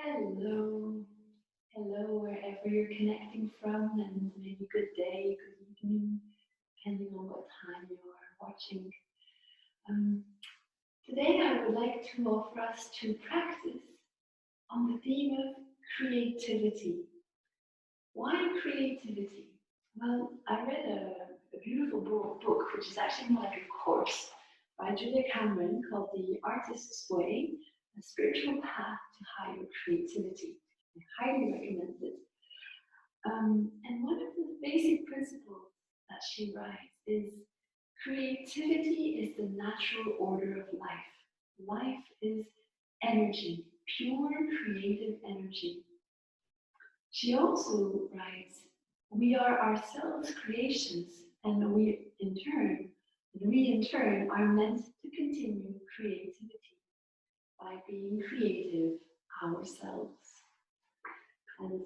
Hello, hello, wherever you're connecting from, and maybe good day, good evening, depending on what time you are watching. Um, Today, I would like to offer us to practice on the theme of creativity. Why creativity? Well, I read a beautiful book, which is actually more like a course by Julia Cameron called The Artist's Way, A Spiritual Path to Higher Creativity. I highly recommend it. And one of the basic principles that she writes is creativity is the natural order of life. Life is energy, pure creative energy. She also writes, we are ourselves creations, and we in turn are meant to continue creativity by being creative ourselves. And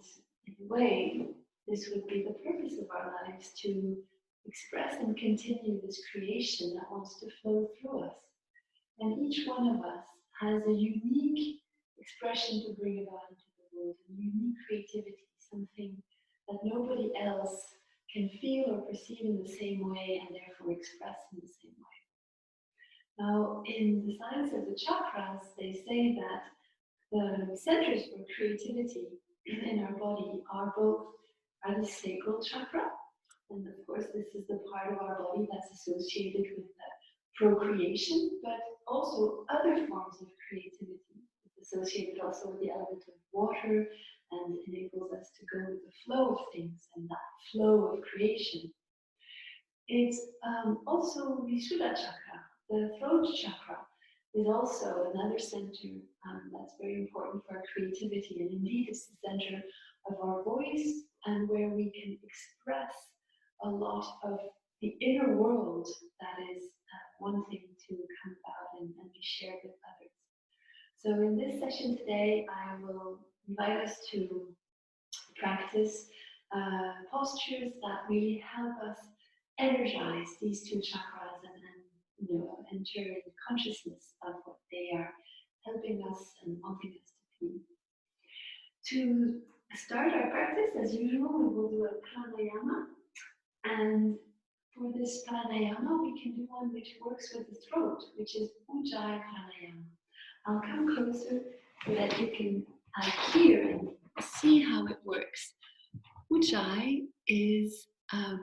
in a way, this would be the purpose of our lives, to express and continue this creation that wants to flow through us. And each one of us has a unique expression to bring about into the world, a unique creativity, something that nobody else can feel or perceive in the same way and therefore express in the same way. Now, in the science of the chakras, they say that the centers for creativity in our body are the sacral chakra, and of course this is the part of our body that's associated with procreation, but also other forms of creativity. It's associated also with the element of water and enables us to go with the flow of things and that flow of creation. It's also the Suda chakra, the throat chakra, is also another center that's very important for our creativity, and indeed it's the center of our voice and where we can express a lot of the inner world that is wanting to come about and be shared with others. So in this session today, I will invite us to practice postures that really help us energize these two chakras and enter in consciousness of what they are helping us and wanting us to be. To start our practice, as usual, we will do a pranayama. And for this pranayama, we can do one which works with the throat, which is ujjayi pranayama. I'll come closer so that you can hear and see how it works. Ujjayi is a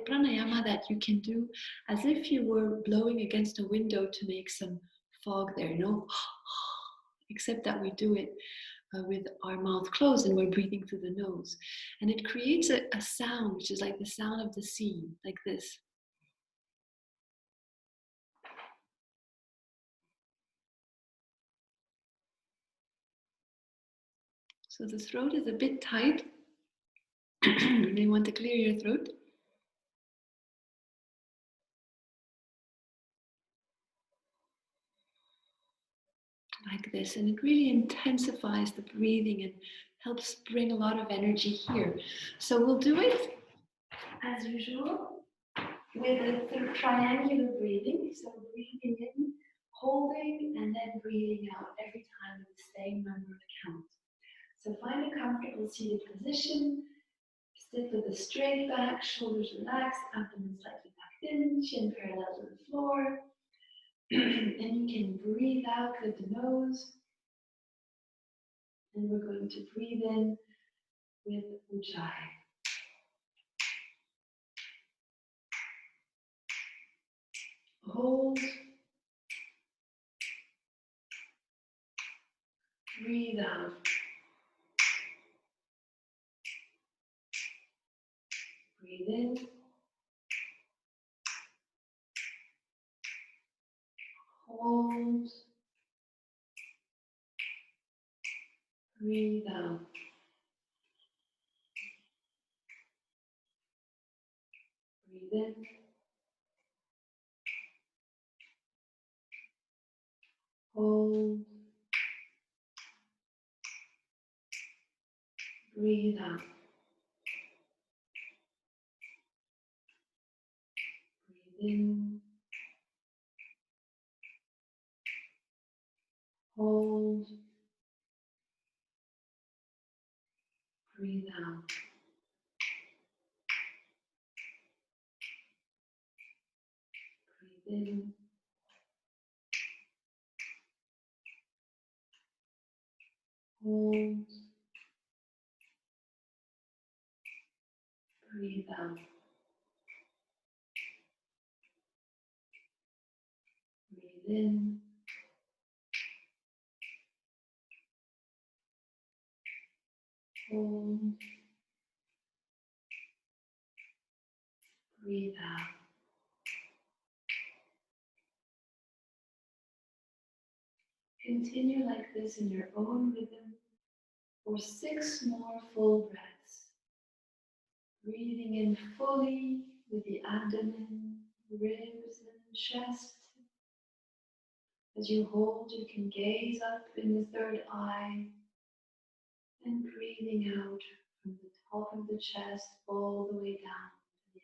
pranayama that you can do as if you were blowing against a window to make some fog there, no? Except that we do it with our mouth closed and we're breathing through the nose. And it creates a sound which is like the sound of the sea, like this. So the throat is a bit tight. You want to clear your throat. Like this, and it really intensifies the breathing and helps bring a lot of energy here. So we'll do it as usual with a triangular breathing. So breathing in, holding, and then breathing out every time with the same number of counts. So find a comfortable seated position. Sit with a straight back, shoulders relaxed, abdomen slightly back in, chin parallel to the floor. And you can breathe out with the nose. And we're going to breathe in with ujjayi. Hold. Breathe out. Breathe in. Hold. Breathe out. Breathe in. Hold. Breathe out. Breathe in. Hold. Breathe out. Breathe in. Hold. Breathe out. Breathe in. Hold. Breathe out. Continue like this in your own rhythm for 6 more full breaths. Breathing in fully with the abdomen, ribs, and chest. As you hold, you can gaze up in the third eye and breathing out from the top of the chest all the way down to the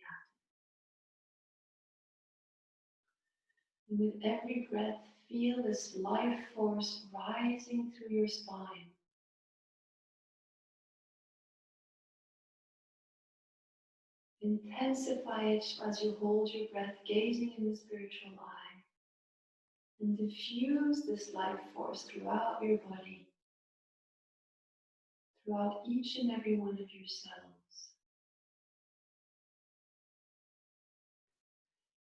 abdomen. And with every breath, feel this life force rising through your spine. Intensify it as you hold your breath, gazing in the spiritual eye. And diffuse this life force throughout your body, throughout each and every one of your cells.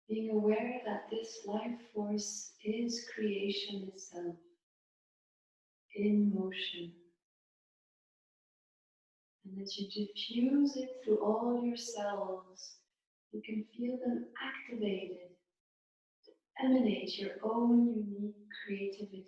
Being aware that this life force is creation itself, in motion. And as you diffuse it through all your cells, you can feel them activated to emanate your own unique creativity.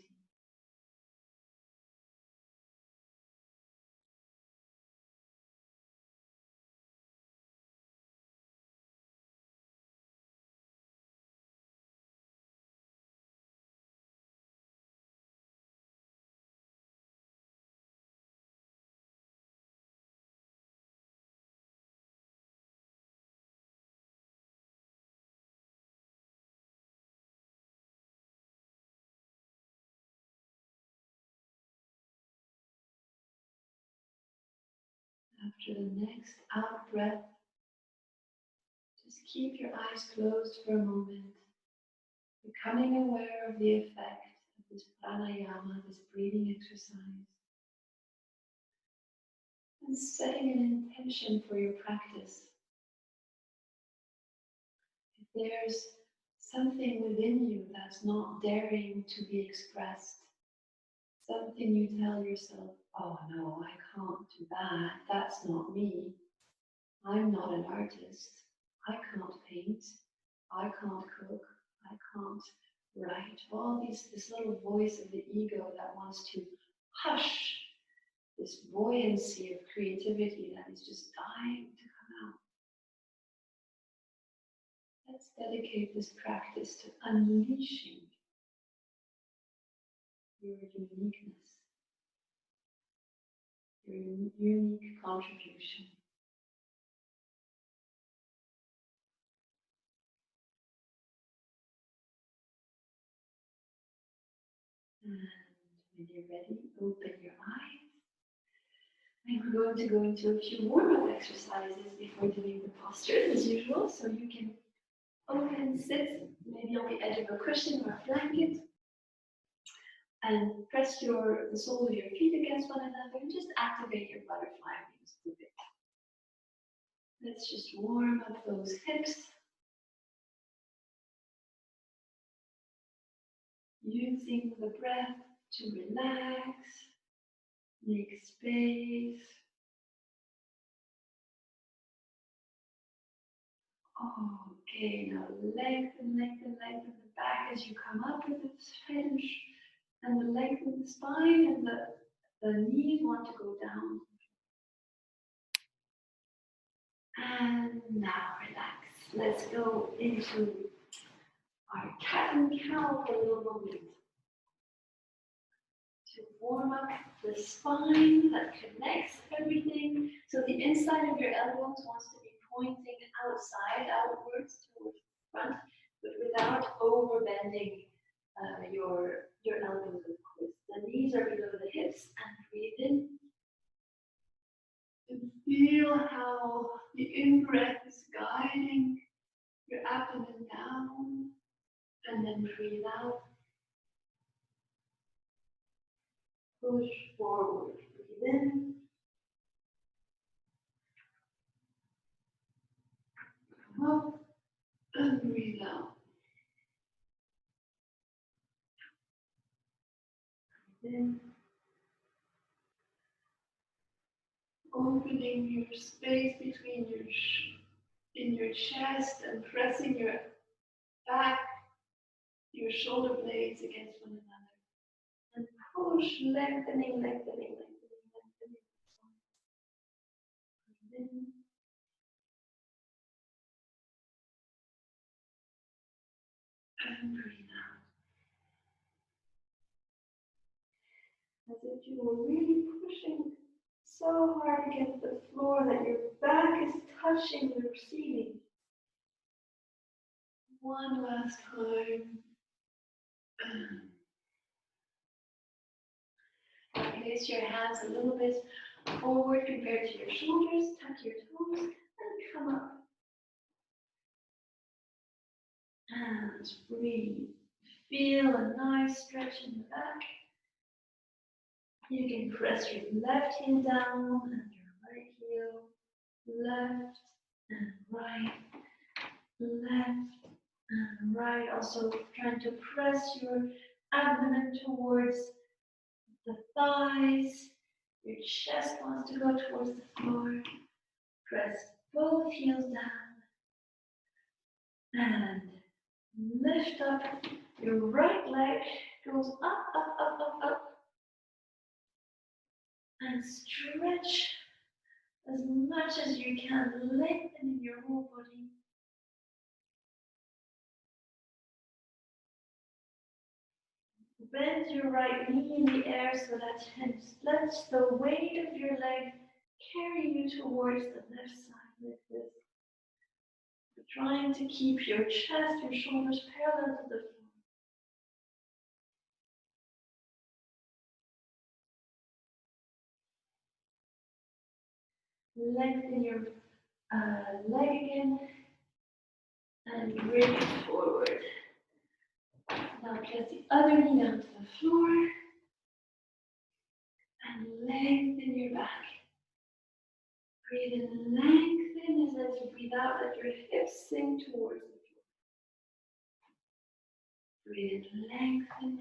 After the next out breath, just keep your eyes closed for a moment, becoming aware of the effect of this pranayama, this breathing exercise, and setting an intention for your practice. If there's something within you that's not daring to be expressed, something you tell yourself, oh no, I can't do that, that's not me, I'm not an artist, I can't paint, I can't cook, I can't write, all this little voice of the ego that wants to hush this buoyancy of creativity that is just dying to come out. Let's dedicate this practice to unleashing your uniqueness, your unique contribution. And when you're ready, open your eyes. And we're going to go into a few warm-up exercises before doing the postures as usual. So you can open, sit, maybe on the edge of a cushion or a blanket, and press the soles of your feet against one another and just activate your butterfly wings a bit. Let's just warm up those hips. Using the breath to relax, make space. Okay, now lengthen, lengthen, lengthen the back as you come up with the head and lengthen the spine, and the knees want to go down. And now relax. Let's go into our cat and cow for a little moment. To warm up the spine that connects everything. So the inside of your elbows wants to be pointing outside, outwards towards the front, but without over bending your elbows, of course. The knees are below the hips, and breathe in. And feel how the in-breath is guiding your abdomen down, and then breathe out. Push forward, breathe in. Come up and breathe out. Breathe in. Opening your space between in your chest and pressing your back, your shoulder blades against one another. And push, lengthening, lengthening, lengthening, lengthening. Breathe in. And breathe out. As if you were really pushing so hard against the floor that your back is touching the ceiling. One last time. Place your hands a little bit forward compared to your shoulders. Tuck your toes and come up. And breathe. Feel a nice stretch in the back. You can press your left heel down and your right heel. Left and right. Left and right. Also trying to press your abdomen towards the thighs. Your chest wants to go towards the floor. Press both heels down. And lift up. Your right leg goes up, up, up, up, up. And stretch as much as you can, lengthening your whole body. Bend your right knee in the air so that lets the weight of your leg carry you towards the left side like this. You're trying to keep your chest, your shoulders parallel to the floor. Lengthen your leg again and bring it forward. Now press the other knee down to the floor and lengthen your back. Breathe in, lengthen as you breathe out, let your hips sink towards the floor. Breathe in, lengthen,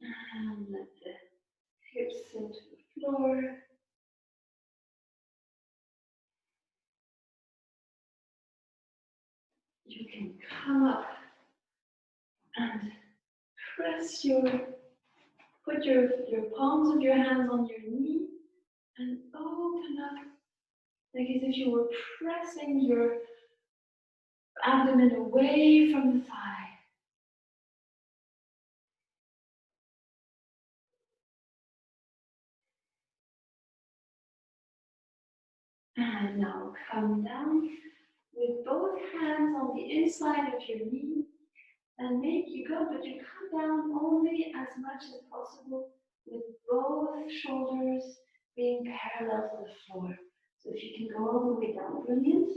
and let the hips sink to the floor. You can come up and put your palms of your hands on your knee and open up like as if you were pressing your abdomen away from the thigh. And now come down with both hands on the inside of your knee and make you go, but you come down only as much as possible with both shoulders being parallel to the floor. So if you can go all the way down, brilliant.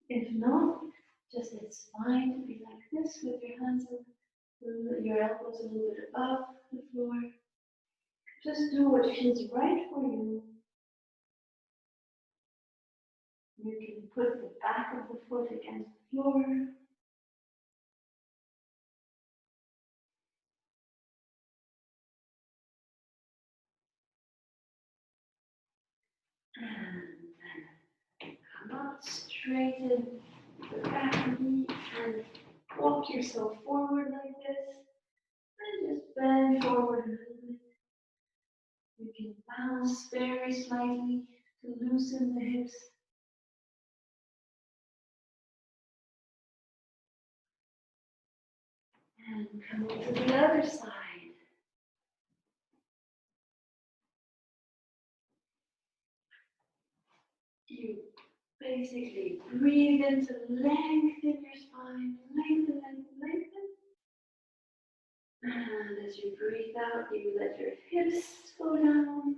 If not, just it's fine to be like this with your hands, your elbows a little bit above the floor. Just do what feels right for you. You can put the back of the foot against the floor. And then come up, straighten the back knee and walk yourself forward like this. And just bend forward a little bit. You can bounce very slightly to loosen the hips. And come over to the other side. You basically breathe in to lengthen your spine. Lengthen, lengthen, lengthen. And as you breathe out, you let your hips go down.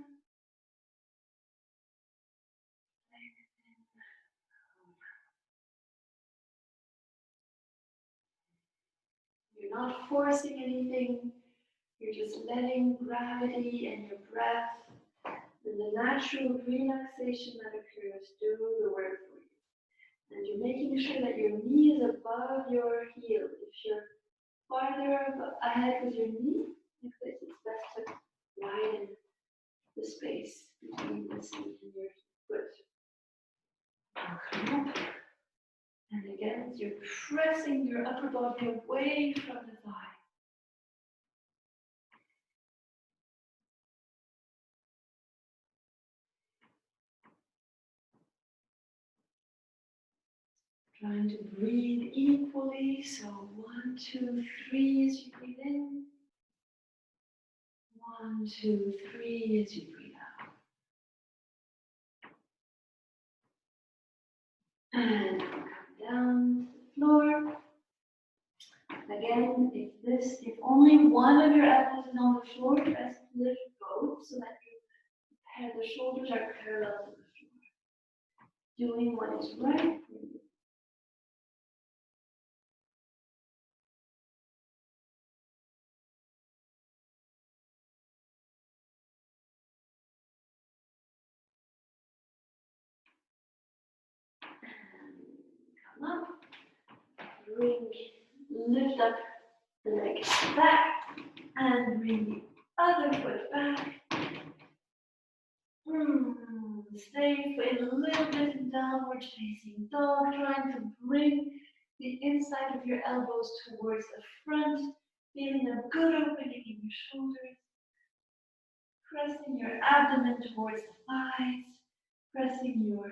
You're not forcing anything. You're just letting gravity and your breath and the natural relaxation that occurs do the work for you. And you're making sure that your knee is above your heel. If you're farther ahead with your knee, like this, it's best to widen the space between this knee and your foot. Now come up. And again, you're pressing your upper body away from the thigh. Trying to breathe equally. So 1, 2, 3 as you breathe in. 1, 2, 3 as you breathe out. And come down to the floor. Again, if only one of your elbows is on the floor, press lift both so that the shoulders are parallel to the floor. Doing what is right for you. And come up. Lift up the leg back and bring the other foot back. Stay for a little bit in downward facing dog, trying to bring the inside of your elbows towards the front, feeling a good opening in your shoulders, pressing your abdomen towards the thighs, pressing your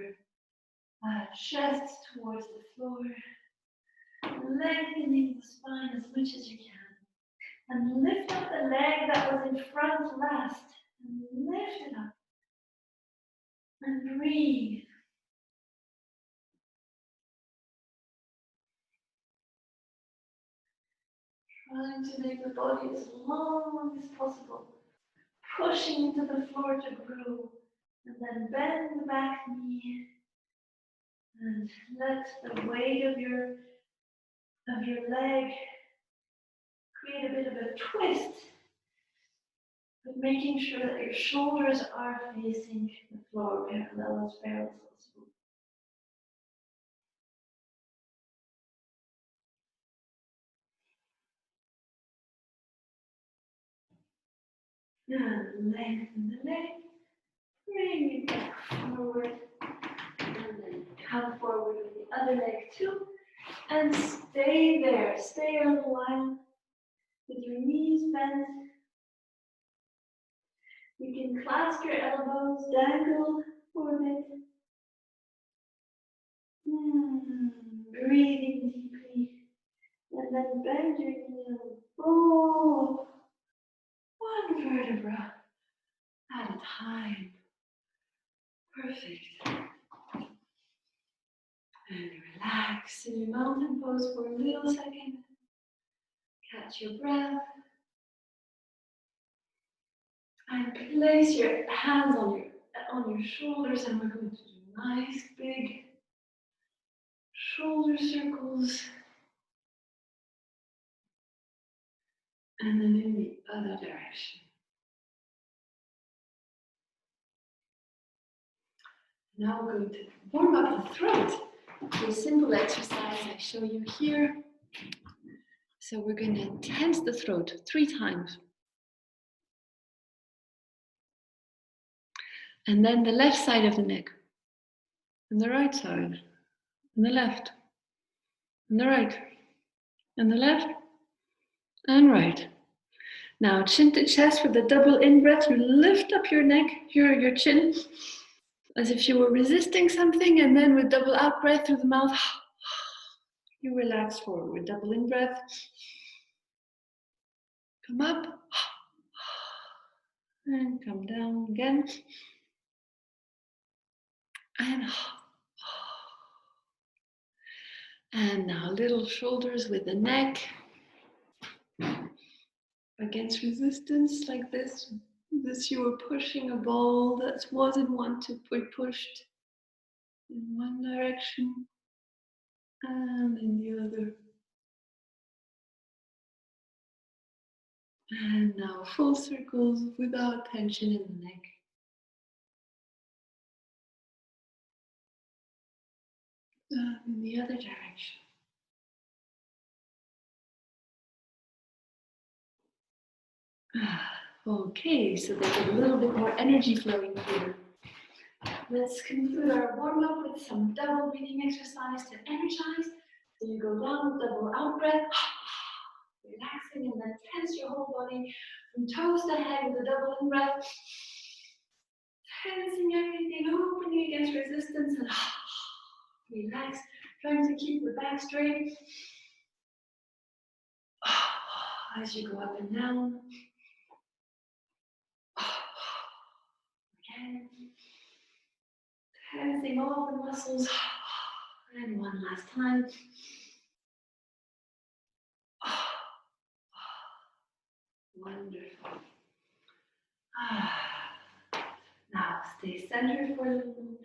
chest towards the floor, lengthening the spine as much as you can. And lift up the leg that was in front last. And lift it up. And breathe. Trying to make the body as long as possible. Pushing into the floor to grow. And then bend the back knee. And let the weight of your leg create a bit of a twist. But making sure that your shoulders are facing the floor parallel as possible. And lengthen the leg. Bring it back forward. And then come forward with the other leg too. And stay there. Stay a little while with your knees bent. You can clasp your elbows, dangle for a bit. Breathing deeply. And then bend your knee and roll one vertebra at a time. Perfect. And relax in your mountain pose for a little second. Catch your breath. And place your hands on your shoulders, and we're going to do nice big shoulder circles. And then in the other direction. Now we're going to warm up the throat with a simple exercise I show you here. So we're going to tense the throat 3 times. And then the left side of the neck. And the right side. And the left. And the right. And the left. And right. Now chin to chest with the double in breath. You lift up your neck, your chin, as if you were resisting something. And then with double out breath through the mouth, you relax forward with double in breath. Come up. And come down again. And now little shoulders with the neck. against resistance like this. This you were pushing a ball that wasn't want to be pushed in one direction and in the other. And now full circles without tension in the neck. And in the other direction. Okay, so there's a little bit more energy flowing here. Let's conclude our warm-up with some double breathing exercise to energize. So you go down with double out breath, relaxing, and then tense your whole body from toes to head with a double in breath. Tensing everything, opening against resistance, and relax, trying to keep the back straight. As you go up and down. Again. Tensing all the muscles. And one last time. Wonderful. Now stay centered for a little moment.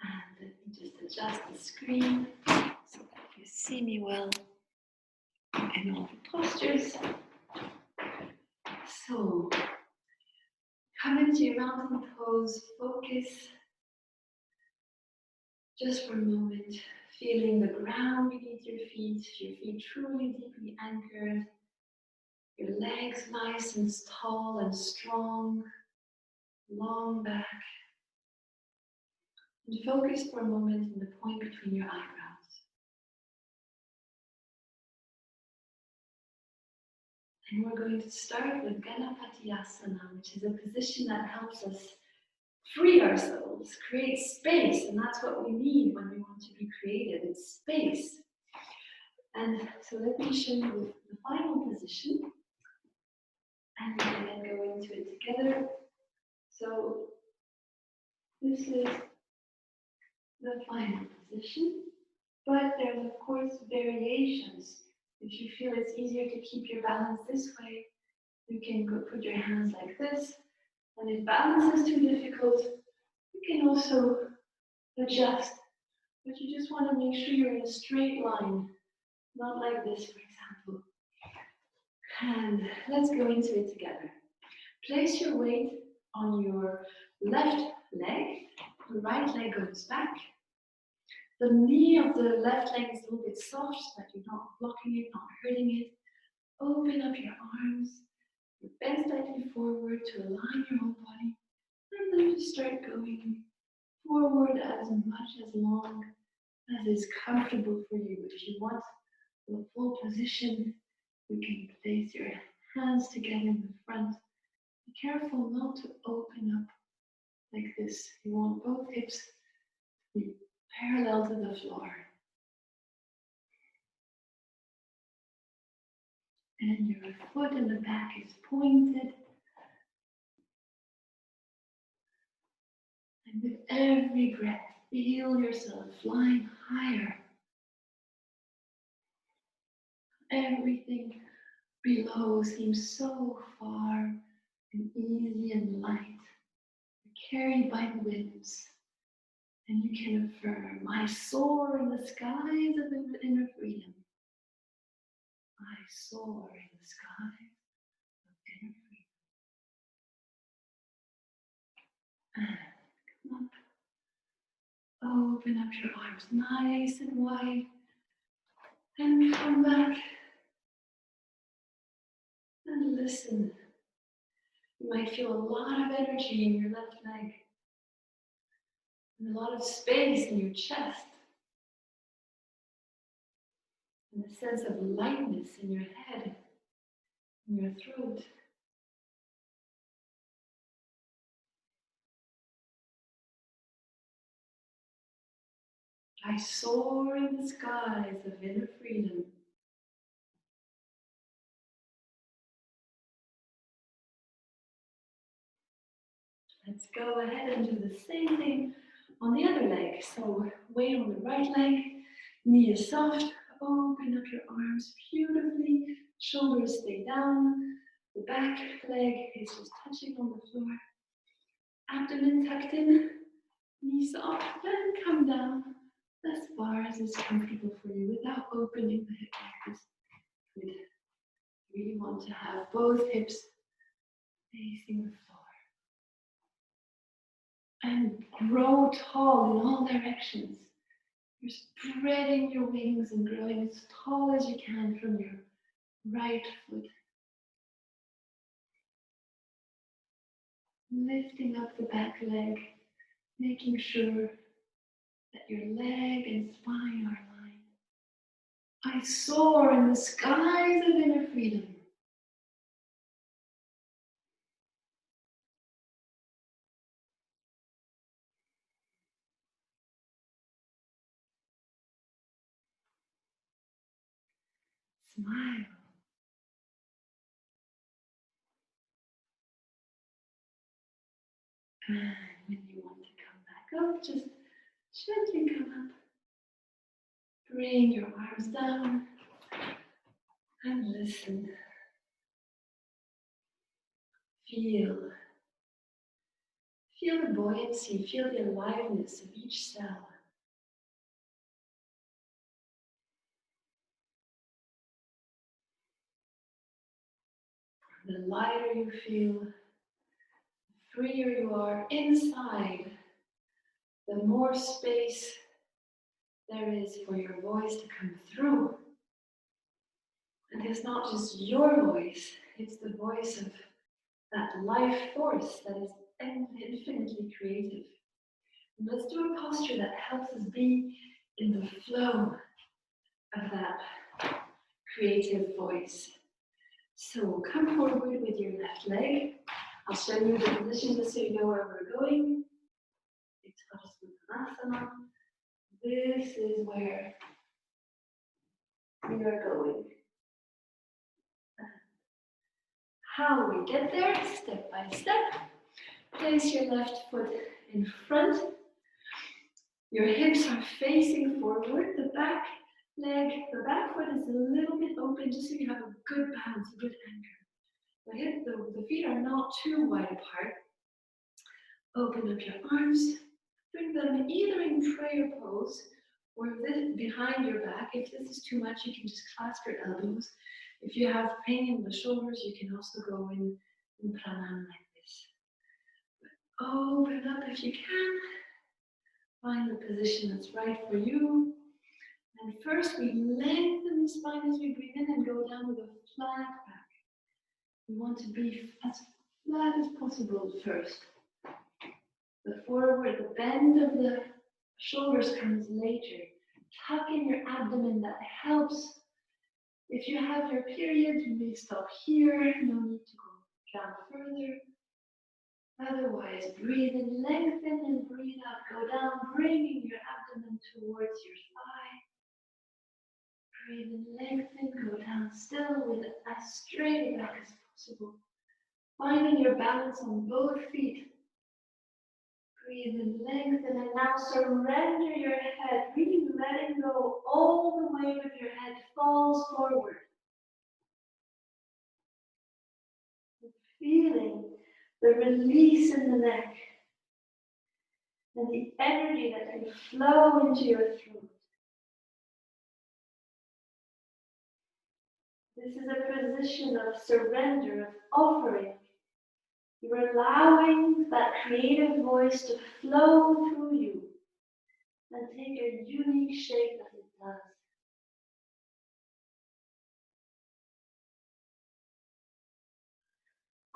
And let me just adjust the screen so that you see me well in all the postures. So, come into your mountain pose, focus just for a moment, feeling the ground beneath your feet truly deeply anchored, your legs nice and tall and strong, long back. And focus for a moment on the point between your eyebrows. And we're going to start with Ganapatyasana, which is a position that helps us free ourselves, create space, and that's what we need when we want to be creative, it's space. And so let me show you the final position, and we can then go into it together. So this is the final position, but there's of course variations. If you feel it's easier to keep your balance this way, you can go put your hands like this, and if balance is too difficult, you can also adjust, but you just want to make sure you're in a straight line, not like this, for example. And let's go into it together. Place your weight on your left leg, the right leg goes back. The knee of the left leg is a little bit soft so that you're not blocking it, not hurting it. Open up your arms, you bend slightly forward to align your whole body, and then just start going forward as much as long as is comfortable for you. If you want the full position, you can place your hands together in the front. Be careful not to open up like this. You want both hips to be parallel to the floor. And your foot in the back is pointed. And with every breath, feel yourself flying higher. Everything below seems so far and easy and light, carried by the winds. And you can affirm, I soar in the skies of inner freedom. I soar in the skies of inner freedom. And come up. Open up your arms nice and wide. And come back. And listen. You might feel a lot of energy in your left leg. And a lot of space in your chest. And a sense of lightness in your head, in your throat. I soar in the skies of inner freedom. Let's go ahead and do the same thing on the other leg. So weight on the right leg, knee is soft, open up your arms beautifully. Shoulders stay down. The back leg is just touching on the floor. Abdomen tucked in. Knees up and come down as far as is comfortable for you without opening the hip like this. Good. You really want to have both hips facing the floor. And grow tall in all directions. You're spreading your wings and growing as tall as you can from your right foot. Lifting up the back leg, making sure that your leg and spine are aligned. I soar in the skies of inner freedom. Smile. And when you want to come back up, just gently come up. Bring your arms down and listen. Feel the buoyancy, feel the aliveness of each cell. The lighter you feel, the freer you are inside, the more space there is for your voice to come through. And it's not just your voice, it's the voice of that life force that is infinitely creative. And let's do a posture that helps us be in the flow of that creative voice. So come forward with your left leg. I'll show you the position just so you know where we're going. It's Uttanasana. This is where we are going. How we get there, step by step. Place your left foot in front. Your hips are facing forward. The back leg, the back foot is a little bit open just so you have a good balance, a good anchor. The feet are not too wide apart. Open up your arms. Bring them either in prayer pose or behind your back. If this is too much, you can just clasp your elbows. If you have pain in the shoulders, you can also go in pranam like this. But open up if you can. Find the position that's right for you. And first, we lengthen the spine as we breathe in and go down with a flat back. We want to be as flat as possible first. The forward, the bend of the shoulders comes later. Tuck in your abdomen, that helps. If you have your period, you may stop here. No need to go down further. Otherwise, breathe in, lengthen, and breathe out. Go down, bringing your abdomen towards your thigh. Breathe in, lengthen, go down still with as straight a back as possible. Finding your balance on both feet. Breathe in, lengthen, and now surrender your head. Really letting go. All the weight of your head falls forward. Feeling the release in the neck and the energy that can flow into your throat. This is a position of surrender, of offering. You're allowing that creative voice to flow through you and take a unique shape as it does.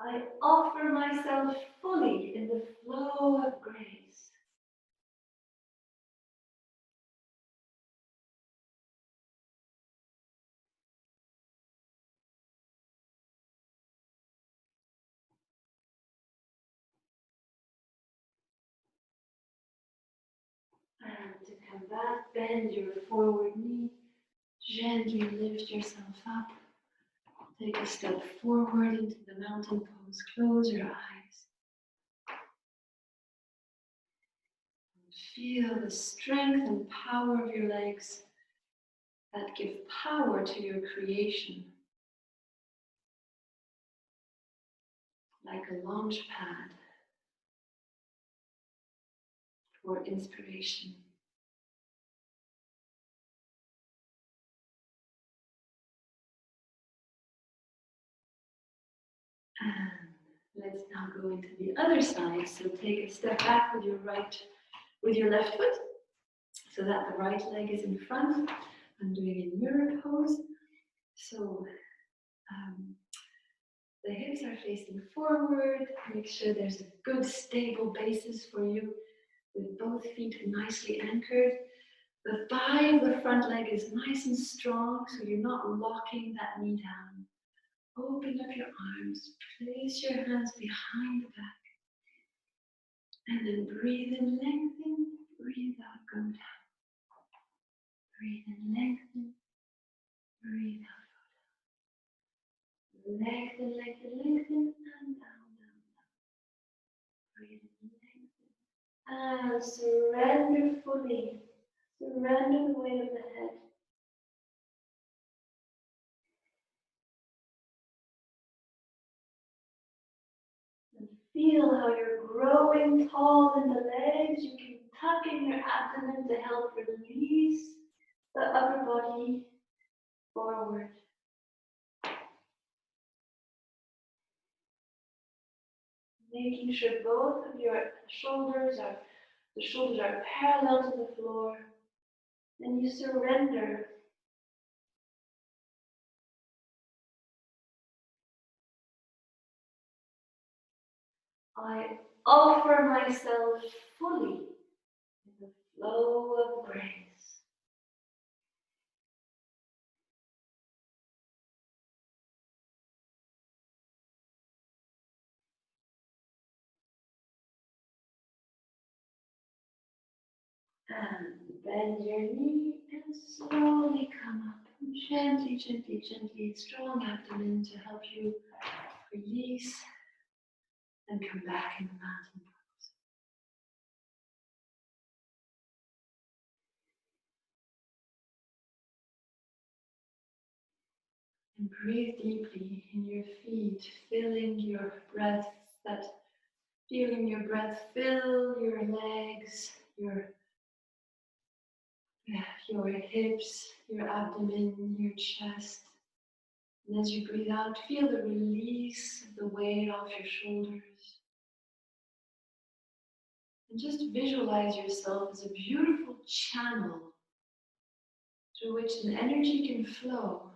I offer myself fully in the flow of grace. And to come back, bend your forward knee. Gently lift yourself up. Take a step forward into the mountain pose. Close your eyes. And feel the strength and power of your legs that give power to your creation, like a launch pad for inspiration. And let's now go into the other side. So take a step back with your left foot, so that the right leg is in front. I'm doing a mirror pose. So the hips are facing forward. Make sure there's a good stable basis for you with both feet nicely anchored. The thigh of the front leg is nice and strong, so you're not locking that knee down. Open up your arms, place your hands behind the back, and then breathe in, lengthen, breathe out, go down. Breathe in, lengthen, breathe out, go down. Lengthen, lengthen, lengthen, and down, down, down. Breathe in, lengthen, and surrender fully. Surrender the weight of the head. Feel how you're growing tall in the legs. You can tuck in your abdomen to help release the upper body forward. Making sure both of your shoulders are parallel to the floor. And you surrender. I offer myself fully in the flow of grace. And bend your knee and slowly come up. Gently, gently, gently, strong abdomen to help you release and come back in the mountain pose. And breathe deeply in your feet, feeling your breath fill your legs, your hips, your abdomen, your chest. And as you breathe out, feel the release of the weight off your shoulders. And just visualize yourself as a beautiful channel through which an energy can flow.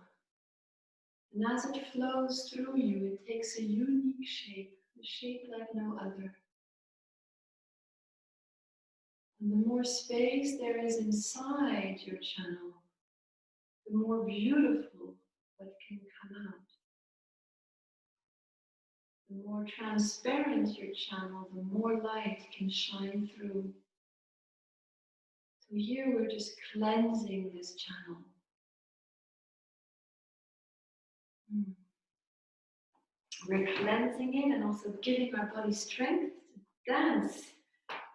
And as it flows through you, it takes a unique shape, a shape like no other. And the more space there is inside your channel, the more beautiful what can come out. The more transparent your channel, the more light can shine through. So here we're just cleansing this channel. We're cleansing it and also giving our body strength to dance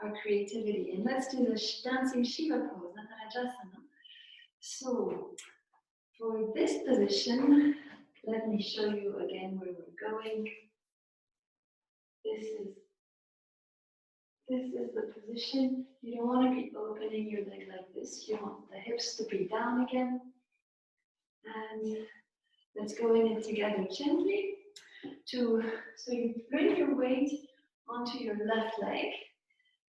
our creativity. And let's do the dancing Shiva pose, Natarajasana. So for this position, let me show you again where we're going. This is the position. You don't want to be opening your leg like this. You want the hips to be down again. And let's go in it together gently. So you bring your weight onto your left leg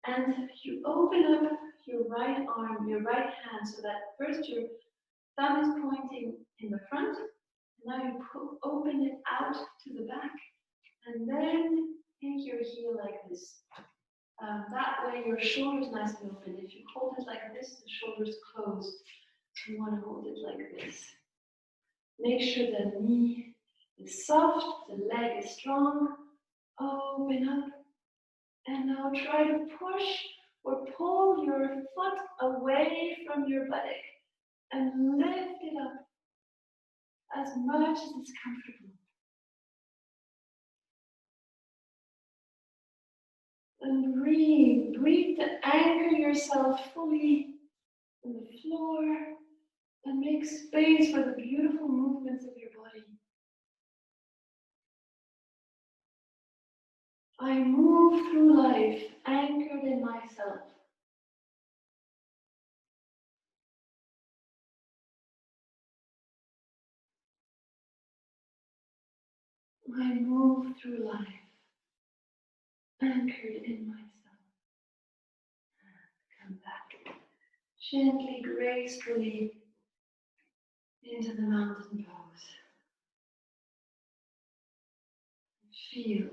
and you open up your right arm, your right hand, so that first your thumb is pointing in the front, and now you open it out to the back, and then take your heel like this. That way your shoulders nice and open. If you hold it like this, the shoulders closed. You want to hold it like this. Make sure the knee is soft, the leg is strong. Open up. And now try to push or pull your foot away from your buttock and lift it up as much as it's comfortable. And breathe. Breathe to anchor yourself fully on the floor. And make space for the beautiful movements of your body. I move through life anchored in myself. I move through life anchored in myself. Come back gently, gracefully into the mountain pose. Feel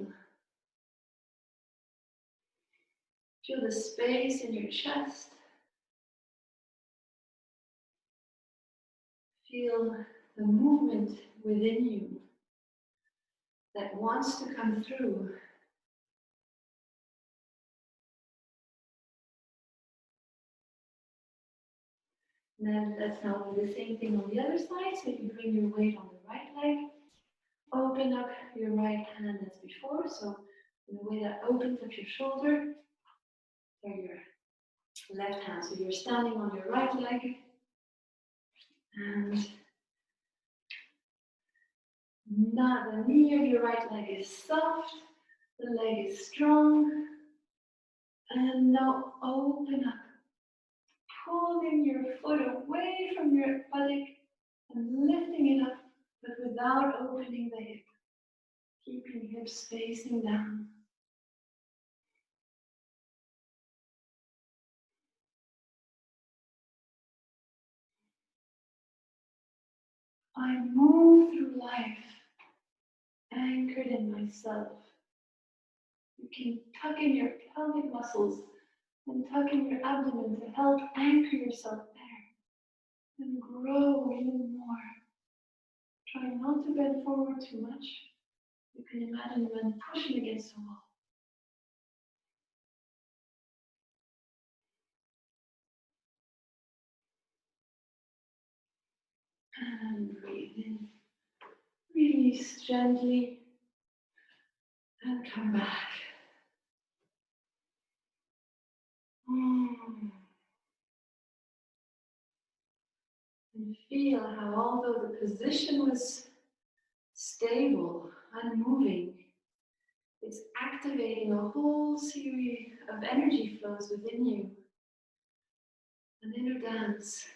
the space in your chest. Feel the movement within you that wants to come through. And then let's now do the same thing on the other side. So you bring your weight on the right leg. Open up your right hand as before. So in a way that opens up your shoulder or your left hand. So you're standing on your right leg. And now the knee of your right leg is soft. The leg is strong. And now open up. Pulling your foot away from your buttock and lifting it up, but without opening the hip. Keeping hips facing down. I move through life anchored in myself. You can tuck in your pelvic muscles and tuck in your abdomen to help anchor yourself there and grow even more. Try not to bend forward too much. You can imagine when pushing against the wall. And breathe in. Release gently and come back. And feel how, although the position was stable, unmoving, it's activating a whole series of energy flows within you. An inner dance.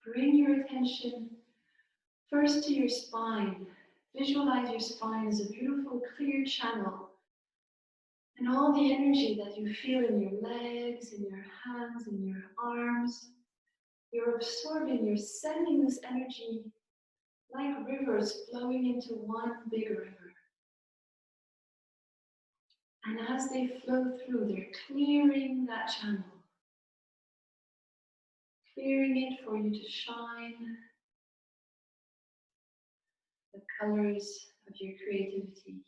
Bring your attention first to your spine. Visualize your spine as a beautiful, clear channel. And all the energy that you feel in your legs, in your hands, in your arms, you're absorbing, you're sending this energy like rivers flowing into one big river. And as they flow through, they're clearing that channel. Clearing it for you to shine the colors of your creativity.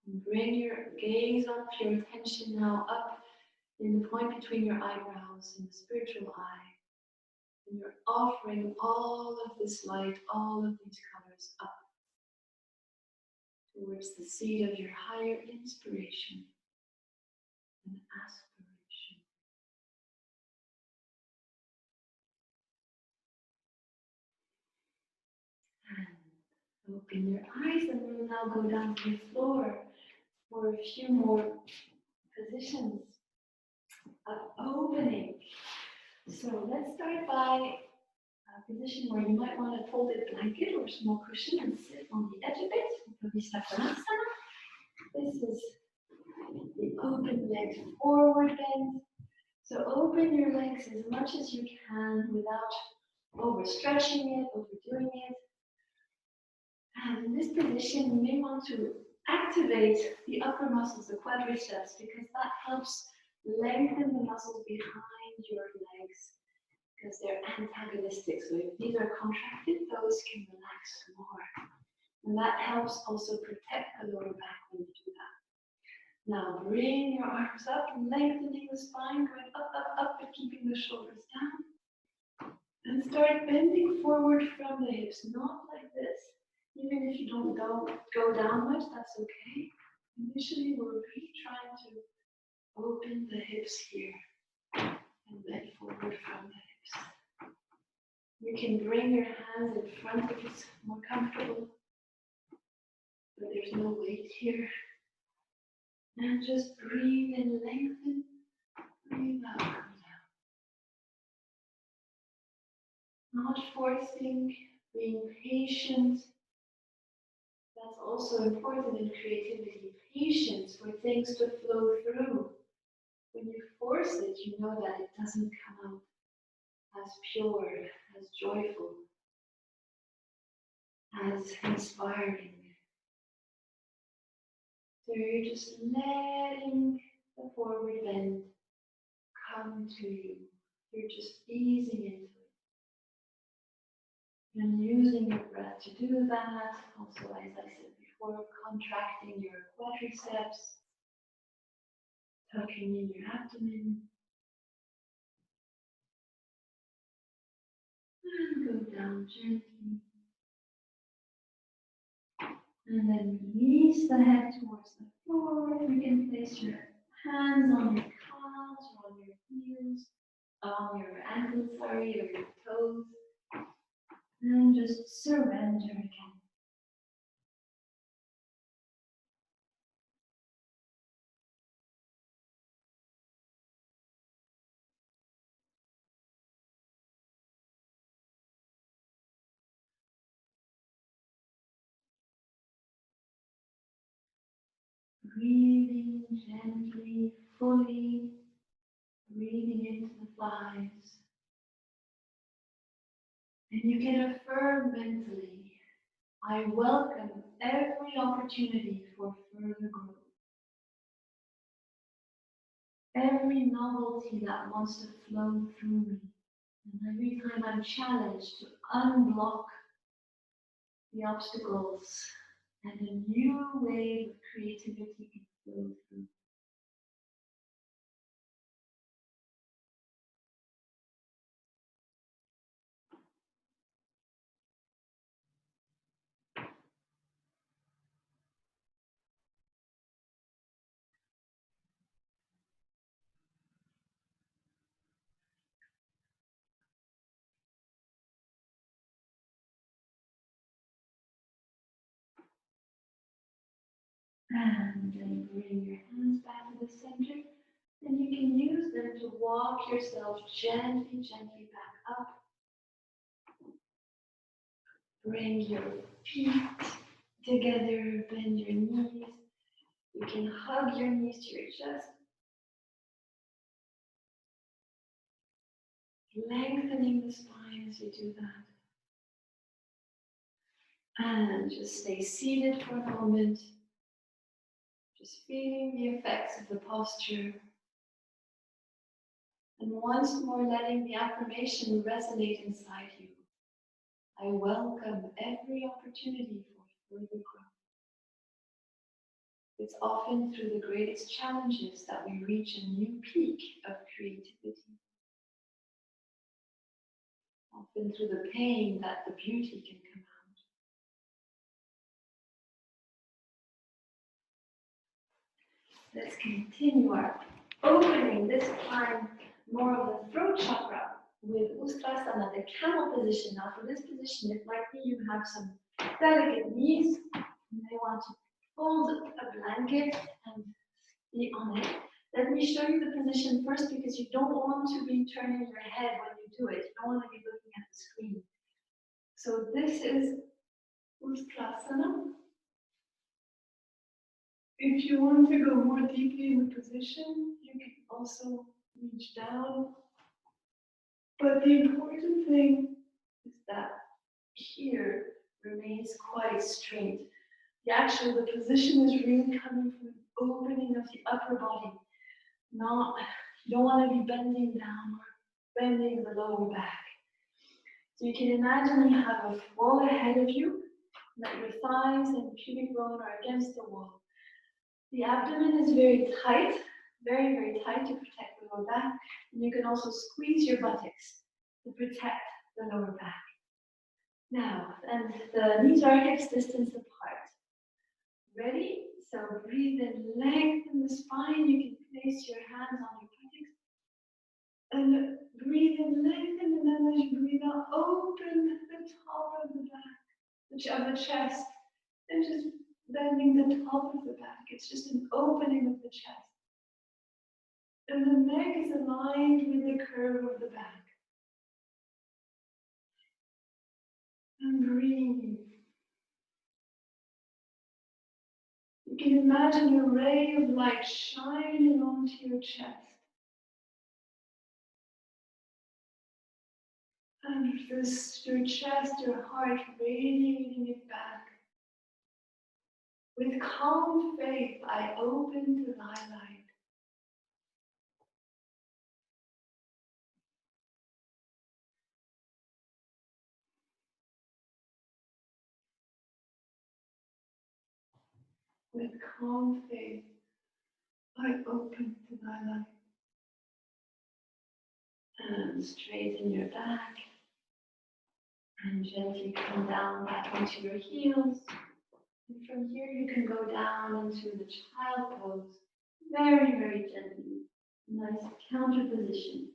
And bring your gaze up, your attention now up in the point between your eyebrows, in the spiritual eye. And you're offering all of this light, all of these colors up towards the seed of your higher inspiration and aspiration. And open your eyes, and we'll now go down to the floor for a few more positions of opening. So let's start by a position where you might want a folded blanket or small cushion and sit on the edge of it. Paramhansa. This is the open legs forward bend. So open your legs as much as you can without overstretching it, overdoing it. And in this position, you may want to activate the upper muscles, the quadriceps, because that helps lengthen the muscles behind your legs because they're antagonistic. So if these are contracted, those can relax more. And that helps also protect the lower back when you do that. Now bring your arms up, lengthening the spine, going up, up, up, but keeping the shoulders down. And start bending forward from the hips, not like this. Even if you don't go down much, that's okay. Initially, we're really trying to open the hips here and bend forward from the hips. You can bring your hands in front if it's more comfortable, but there's no weight here. And just breathe in, lengthen, breathe out, come down. Not forcing, being patient. That's also important in creativity. Patience for things to flow through. When you force it, you know that it doesn't come out as pure, as joyful, as inspiring. So you're just letting the forward bend come to you. You're just easing into it. And using your breath to do that. Also, as I said before, contracting your quadriceps, tucking in your abdomen. And go down gently. And then release the head towards the floor. You can place your hands on your calves or on your heels, on your ankles, or your toes. And just surrender again. Breathing gently, fully, breathing into the thighs. And you can affirm mentally, I welcome every opportunity for further growth. Every novelty that wants to flow through me. And every time I'm challenged to unblock the obstacles and a new wave of creativity can flow through. And then bring your hands back to the center. And you can use them to walk yourself gently, gently back up. Bring your feet together, bend your knees. You can hug your knees to your chest. Lengthening the spine as you do that. And just stay seated for a moment. Just feeling the effects of the posture. And once more letting the affirmation resonate inside you. I welcome every opportunity for further growth. It's often through the greatest challenges that we reach a new peak of creativity. Often through the pain that the beauty can come out. Let's continue our opening, this time more of the throat chakra with Ustrasana, the camel position. Now for this position, it might be you have some delicate knees. You may want to fold a blanket and be on it. Let me show you the position first because you don't want to be turning your head when you do it. You don't want to be looking at the screen. So this is Ustrasana. If you want to go more deeply in the position, you can also reach down. But the important thing is that here remains quite straight. The position is really coming from the opening of the upper body. You don't want to be bending down or bending the lower back. So you can imagine you have a wall ahead of you, that your thighs and pubic bone are against the wall. The abdomen is very tight, very, very tight to protect the lower back. And you can also squeeze your buttocks to protect the lower back. Now, and the knees are hips distance apart. Ready, So breathe in, lengthen the spine. You can place your hands on your buttocks. And breathe in, lengthen, and then as you breathe out, open the top of the back, of the chest. And just bending the top of the back. It's just an opening of the chest. And the neck is aligned with the curve of the back. And breathe. You can imagine a ray of light shining onto your chest. And this, your chest, your heart, radiating it back. With calm faith, I open to thy light. With calm faith, I open to thy light. And straighten your back. And gently come down back into your heels. And from here you can go down into the child pose. Very, very gently. Nice counter position.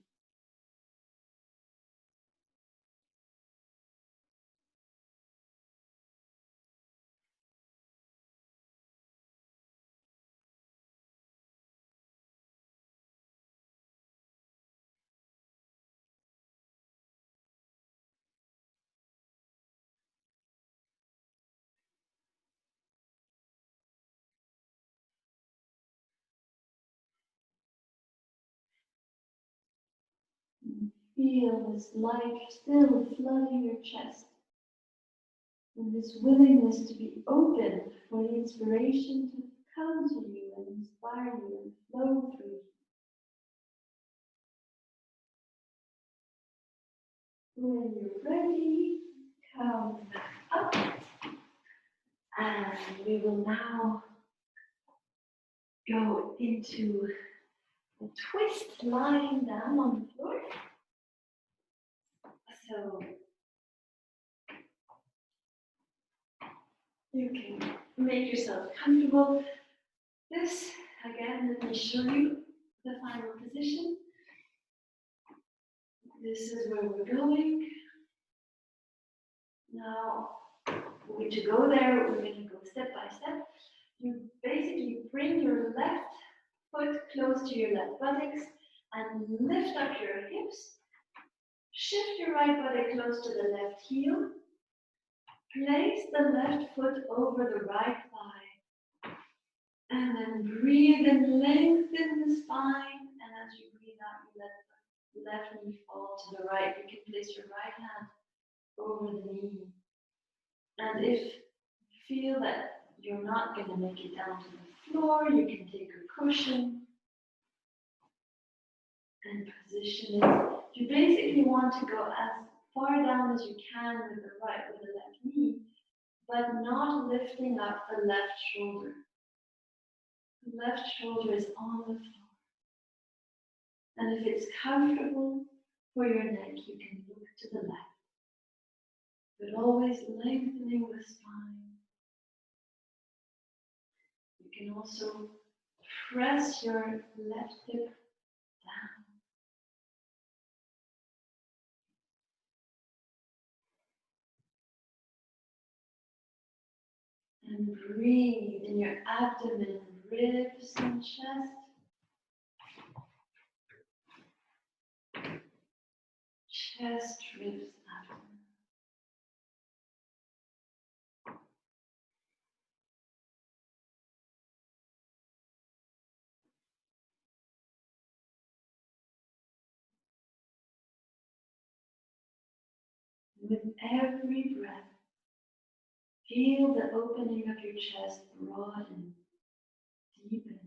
Feel this light still flooding your chest. And this willingness to be open for the inspiration to come to you and inspire you and flow through you. When you're ready, come back up. And we will now go into a twist lying down on the floor. So you can make yourself comfortable. This, again, let me show you the final position. This is where we're going. Now, to go there, we're going to go step by step. You basically bring your left foot close to your left buttocks and lift up your hips. Shift your right buttock close to the left heel. Place the left foot over the right thigh. And then breathe and lengthen the spine. And as you breathe out, you let the left knee fall to the right. You can place your right hand over the knee. And if you feel that you're not going to make it down to the floor, you can take a cushion and position it. You basically want to go as far down as you can with the left knee, but not lifting up the left shoulder. The left shoulder is on the floor. And if it's comfortable for your neck, you can look to the left. But always lengthening the spine. You can also press your left hip down. And breathe in your abdomen, ribs and chest. Chest, ribs, abdomen. With every breath, feel the opening of your chest broaden, deepen.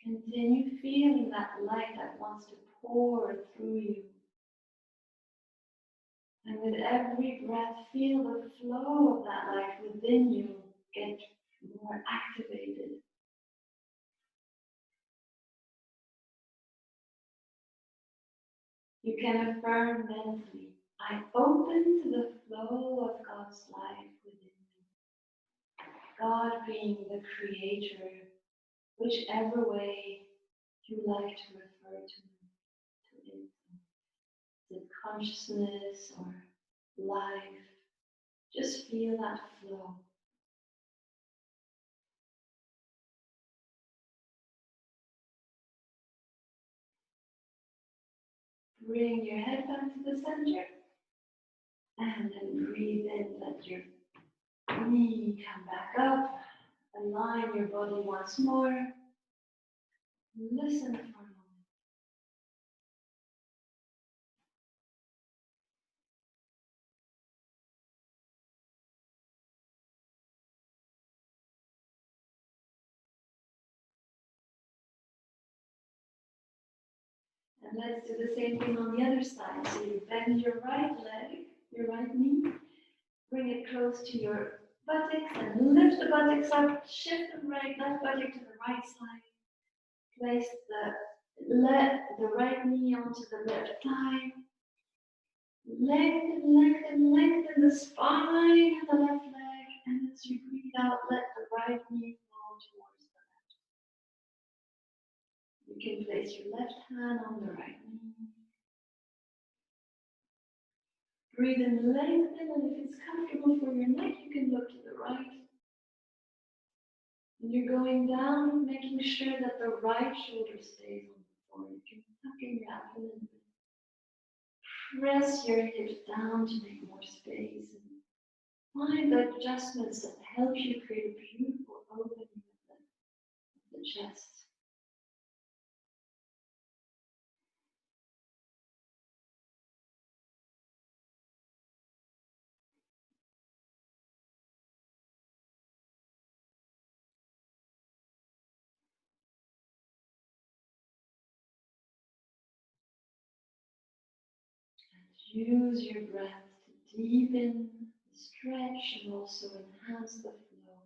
Continue feeling that light that wants to pour through you. And with every breath, feel the flow of that light within you, get more activated. You can affirm mentally, I open to the flow of God's life within me. God being the creator, whichever way you like to refer to it. Is it consciousness or life? Just feel that flow. Bring your head back to the center and then breathe in. Let your knee come back up. Align your body once more. Listen for a moment. And let's do the same thing on the other side. So you bend your right leg, your right knee, bring it close to your buttocks and lift the buttocks up, shift the left buttock to the right side. Place the right knee onto the left thigh. Lengthen the spine of the left leg. And as you breathe out, let the right knee fall towards the left. You can place your left hand on the right knee. Breathe in, lengthen, and if it's comfortable for your neck, you can look to the right. And you're going down, making sure that the right shoulder stays on the floor. You can tuck in your abdomen. Press your hips down to make more space. And find the adjustments that help you create a beautiful opening of the chest. Use your breath to deepen the stretch and also enhance the flow.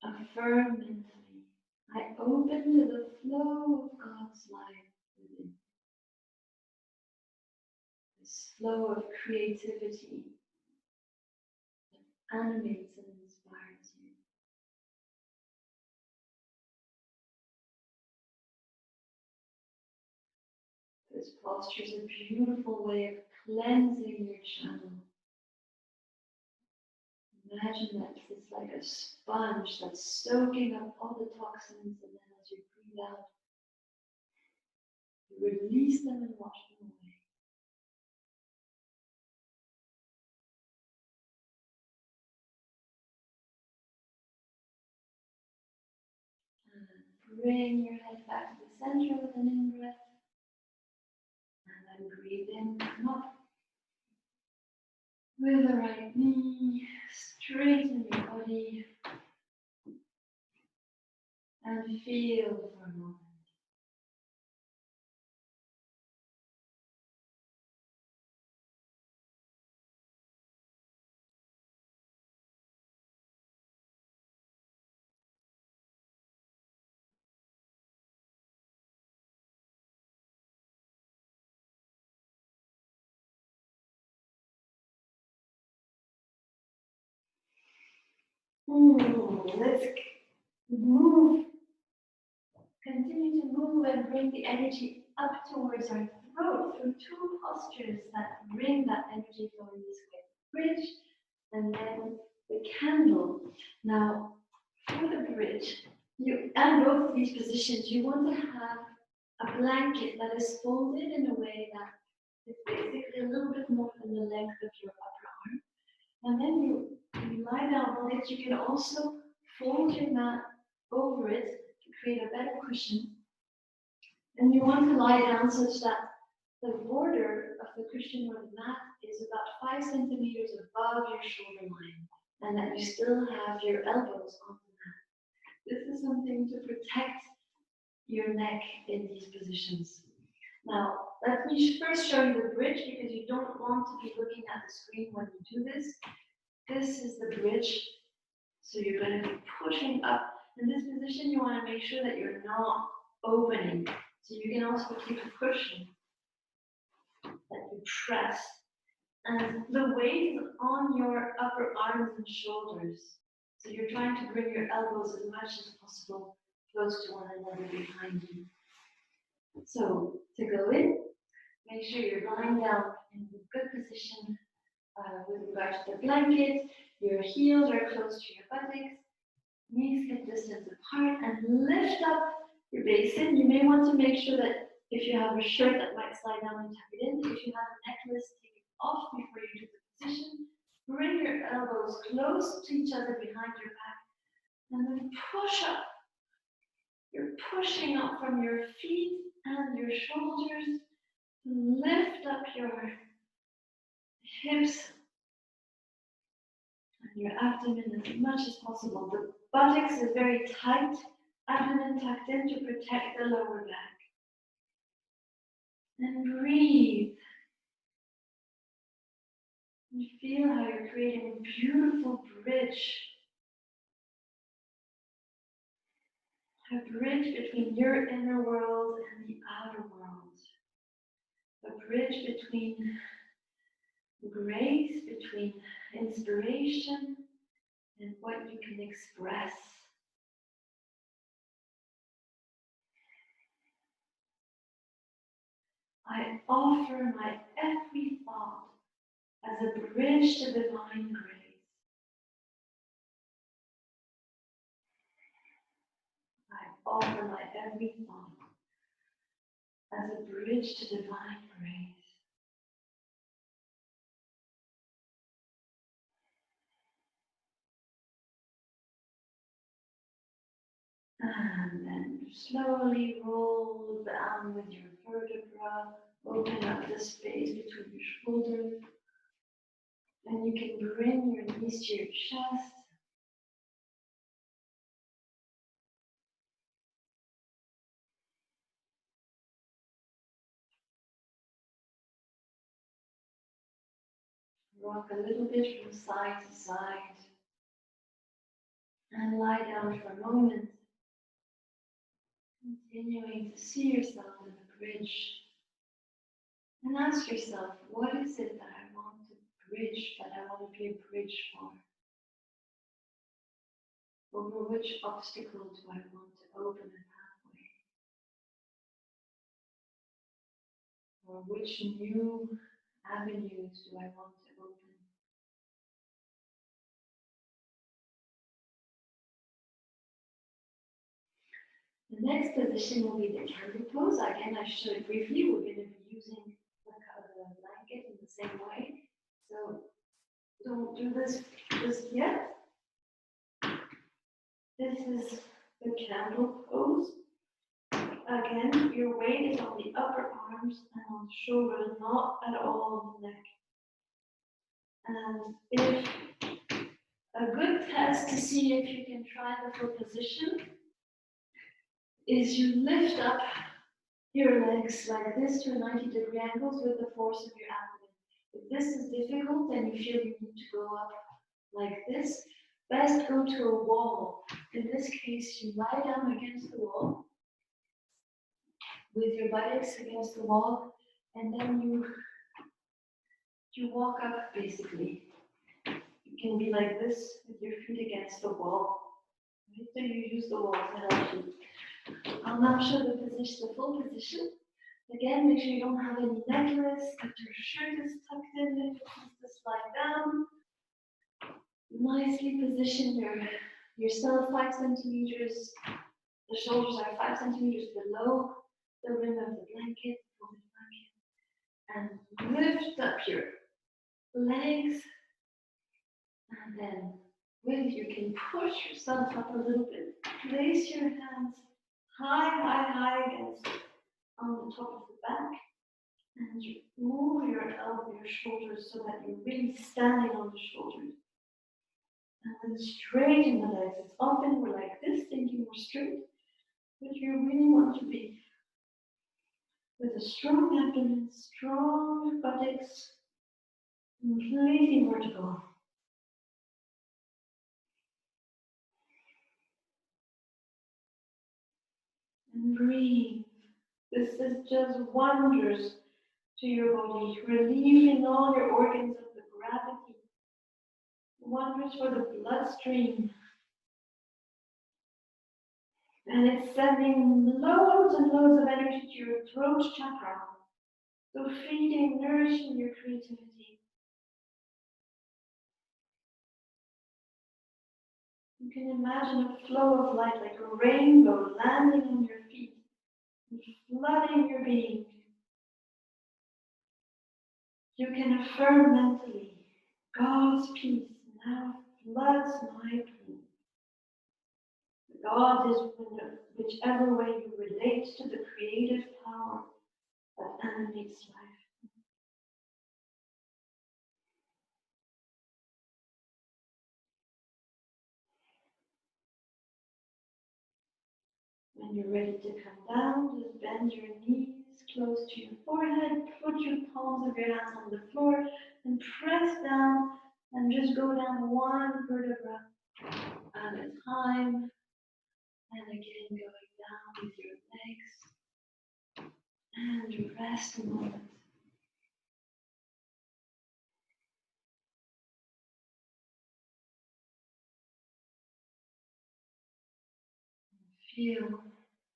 Affirm mentally, I open to the flow of God's life within. This flow of creativity that animates and inspires you. This posture is a beautiful way of cleansing your channel. Imagine that it's like a sponge that's soaking up all the toxins, and then as you breathe out, you release them and wash them away. And bring your head back to the center with an in-breath. And then breathe in, come up. With the right knee, straighten your body. And feel for a moment. Let's move. Continue to move and bring the energy up towards our throat through two postures that bring that energy flowing this way. Bridge and then the candle. Now, for the bridge, and both of these positions, you want to have a blanket that is folded in a way that is basically a little bit more than the length of your upper arm. And then you lie down on it. You can also fold your mat over it to create a better cushion. And you want to lie down such that the border of the cushion or the mat is about 5 centimeters above your shoulder line, and that you still have your elbows on the mat. This is something to protect your neck in these positions. Now, let me first show you the bridge, because you don't want to be looking at the screen when you do this. This is the bridge. So you're going to be pushing up. In this position, you want to make sure that you're not opening. So you can also keep pushing, that you press. And the weight is on your upper arms and shoulders. So you're trying to bring your elbows as much as possible close to one another behind you. So to go in, make sure you're lying down in a good position with regard to the blanket. Your heels are close to your buttocks. Knees hip distance apart, and lift up your basin. You may want to make sure that if you have a shirt that might slide down and tuck it in, if you have a necklace, take it off before you do the position. Bring your elbows close to each other behind your back, and then push up. You're pushing up from your feet and your shoulders. Lift up your hips and your abdomen as much as possible. The buttocks is very tight, abdomen tucked in to protect the lower back. And breathe. And feel how you're creating a beautiful bridge. A bridge between your inner world and the outer world. A bridge between grace, between inspiration, and what you can express. I offer my every thought as a bridge to divine grace. I offer my every thought as a bridge to divine grace. And then slowly roll down with your vertebra. Open up the space between your shoulders. And you can bring your knees to your chest. Rock a little bit from side to side. And lie down for a moment. Continuing to see yourself as a bridge. And ask yourself, what is it that I want to bridge, that I want to be a bridge for? Over which obstacle do I want to open a pathway? Or which new avenues do I want to open? The next position will be the candle pose. Again, I showed it briefly. We're going to be using the blanket in the same way. So don't do this just yet. This is the candle pose. Again, your weight is on the upper arms and on the shoulders, not at all on the neck. And if a good test to see if you can try the full position is you lift up your legs like this to a 90-degree angles with the force of your abdomen. If this is difficult and you feel you need to go up like this, best go to a wall. In this case, you lie down against the wall with your buttocks against the wall, and then you walk up basically. You can be like this with your feet against the wall. Right? So you use the wall to help you. I'll now show the position, the full position. Again, make sure you don't have any necklace, that your shirt is tucked in, if it wants to slide down. Nicely position yourself 5 centimeters. The shoulders are 5 centimeters below the rim of the blanket, and lift up your legs, and then you can push yourself up a little bit. Place your hands high against on the top of the back, and you move your shoulders so that you're really standing on the shoulders. And then straighten the legs. It's often we're like this, thinking we're straight, but you really want to be with a strong abdomen, strong buttocks, completely vertical. And breathe. This is just wondrous to your body, relieving all your organs of the gravity. Wondrous for the bloodstream. And it's sending loads and loads of energy to your throat chakra. So feeding, nourishing your creativity. You can imagine a flow of light like a rainbow landing on your feet and flooding your being. You can affirm mentally, God's peace now floods my being. God is whichever way you relate to the creative power that animates life. When you're ready to come down, just bend your knees close to your forehead, put your palms of your hands on the floor, and press down and just go down one vertebra at a time. And again, going down with your legs. And rest a moment. Feel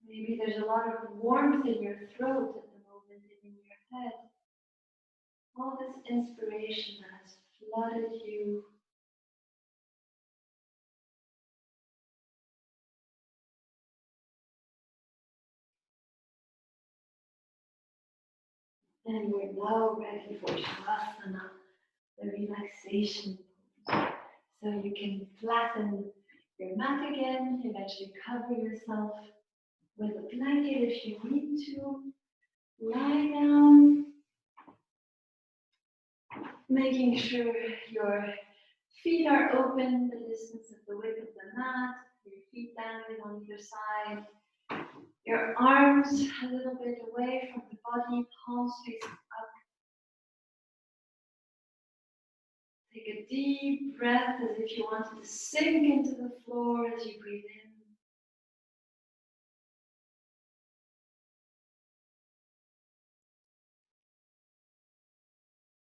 maybe there's a lot of warmth in your throat at the moment and in your head. All this inspiration that has flooded you. And we're now ready for Shavasana, the relaxation pose. So you can flatten your mat again, eventually cover yourself with a blanket if you need to. Lie down, making sure your feet are open, the distance of the width of the mat, your feet dangling on either side, your arms a little bit away from the body, palms facing up. Take a deep breath as if you wanted to sink into the floor as you breathe in.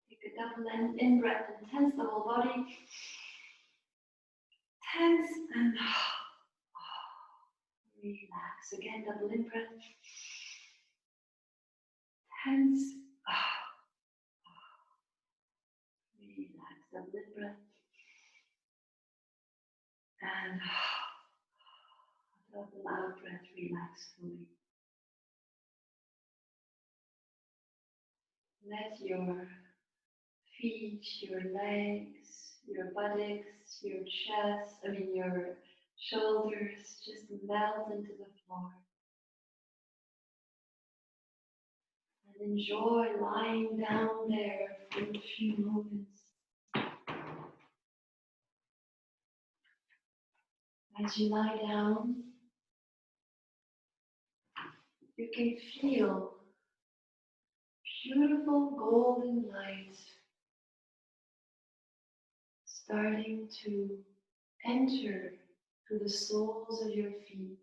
Take a double in-breath and tense the whole body. Tense and relax. Again, double in-breath. Tense. Relax. Double in-breath. And double out breath. Relax fully. Let your feet, your legs, your buttocks, your chest, your shoulders just melt into the floor. And enjoy lying down there for a few moments. As you lie down, you can feel beautiful golden light starting to enter through the soles of your feet.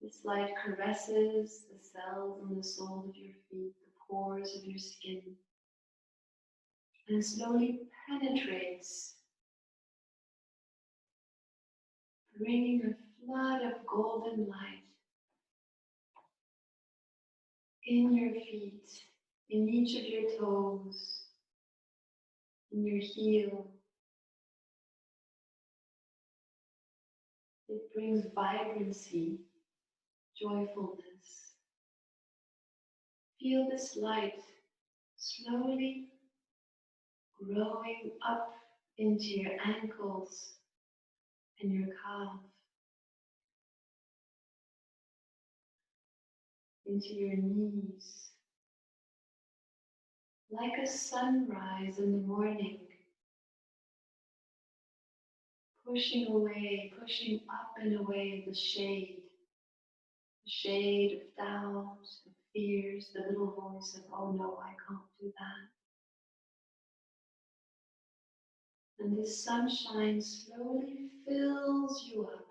This light caresses the cells on the soles of your feet, the pores of your skin, and slowly penetrates, bringing a flood of golden light in your feet, in each of your toes, in your heel. It brings vibrancy, joyfulness. Feel this light slowly growing up into your ankles and your calf, into your knees, like a sunrise in the morning, pushing away, pushing up and away the shade of doubt, of fears, the little voice of, oh no, I can't do that. And this sunshine slowly fills you up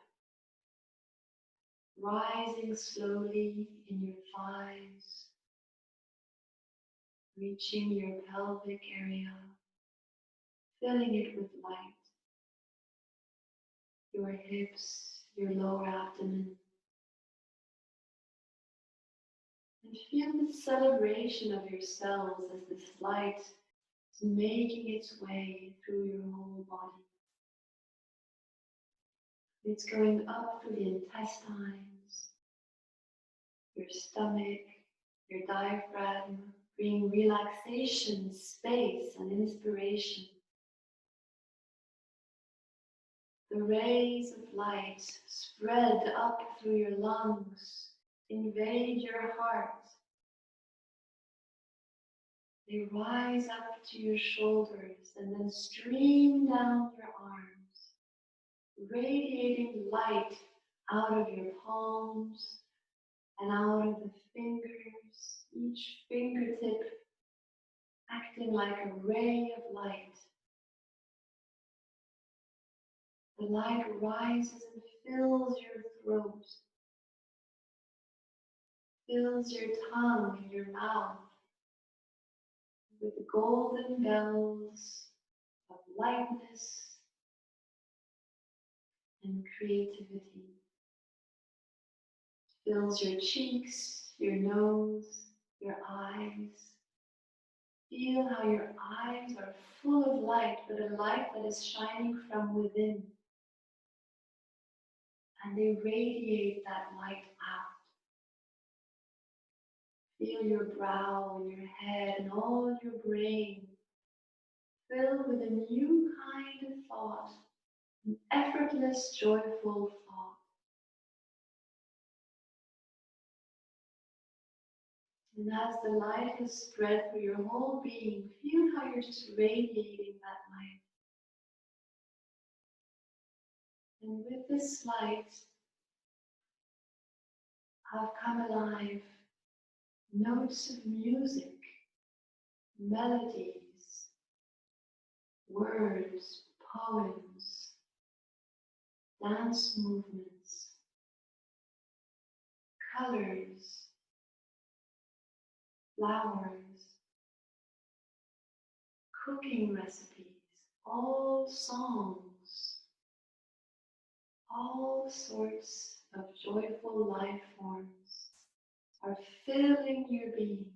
rising slowly in your thighs, reaching your pelvic area, filling it with light, your hips, your lower abdomen, and feel the celebration of your cells as this light is making its way through your whole body. It's going up through the intestines, your stomach, your diaphragm, bringing relaxation, space, and inspiration. The rays of light spread up through your lungs, invade your heart. They rise up to your shoulders and then stream down your arms, radiating light out of your palms and out of the fingers, each fingertip acting like a ray of light. The light rises and fills your throat, fills your tongue and your mouth with the golden bells of lightness and creativity. Fills your cheeks, your nose, your eyes. Feel how your eyes are full of light, but a light that is shining from within. And they radiate that light out. Feel your brow and your head and all your brain filled with a new kind of thought, an effortless, joyful thought. And as the light has spread through your whole being, feel how you're just radiating that light. And with this light, have come alive notes of music, melodies, words, poems, dance movements, colors, flowers, cooking recipes, all songs, all sorts of joyful life forms are filling your being.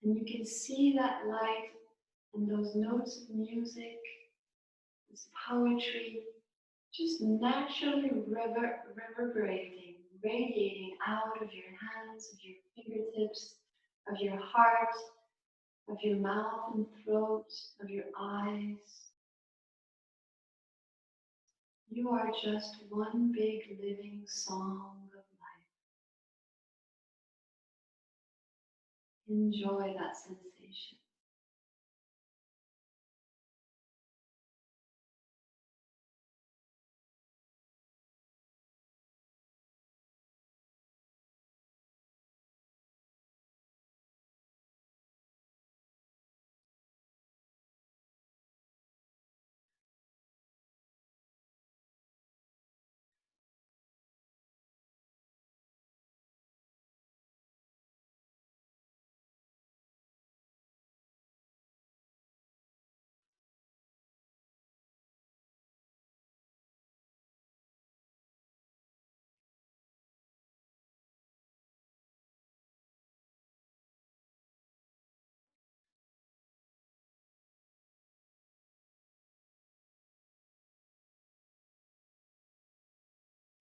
And you can see that light and those notes of music, this poetry, just naturally reverberating, radiating out of your hands, of your fingertips, of your heart, of your mouth and throat, of your eyes. You are just one big living song of life. Enjoy that sensation.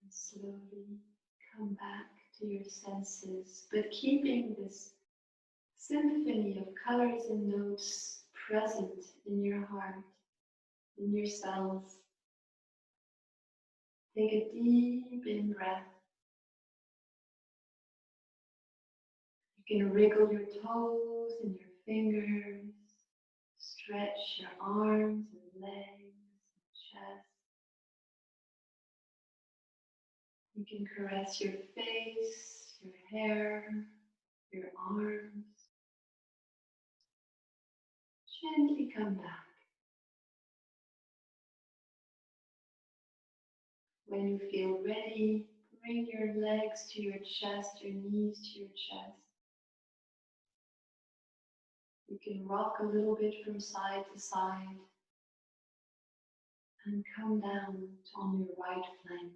And slowly come back to your senses, but keeping this symphony of colors and notes present in your heart, in your cells. Take a deep in-breath. You can wriggle your toes and your fingers, stretch your arms and legs and chest. You can caress your face, your hair, your arms. Gently come back. When you feel ready, bring your legs to your chest, your knees to your chest. You can rock a little bit from side to side and come down on your right flank.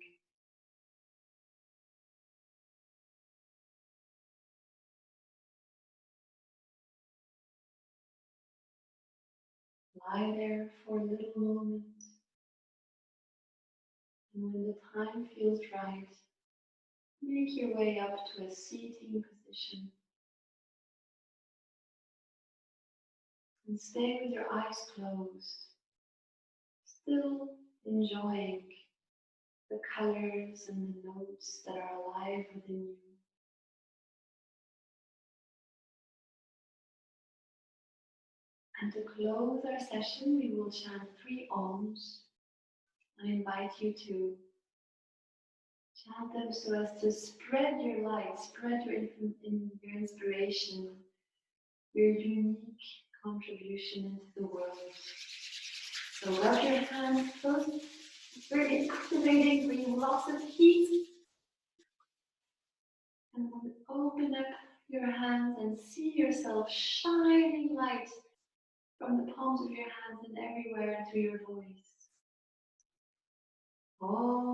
Lie there for a little moment, and when the time feels right, make your way up to a seating position and stay with your eyes closed, still enjoying the colors and the notes that are alive within you. And to close our session, we will chant 3 Oms. I invite you to chant them so as to spread your light, spread your inspiration, your unique contribution into the world. So rub your hands first. It's very activating, bringing lots of heat. And then open up your hands and see yourself shining light from the palms of your hands and everywhere through your voice. Oh.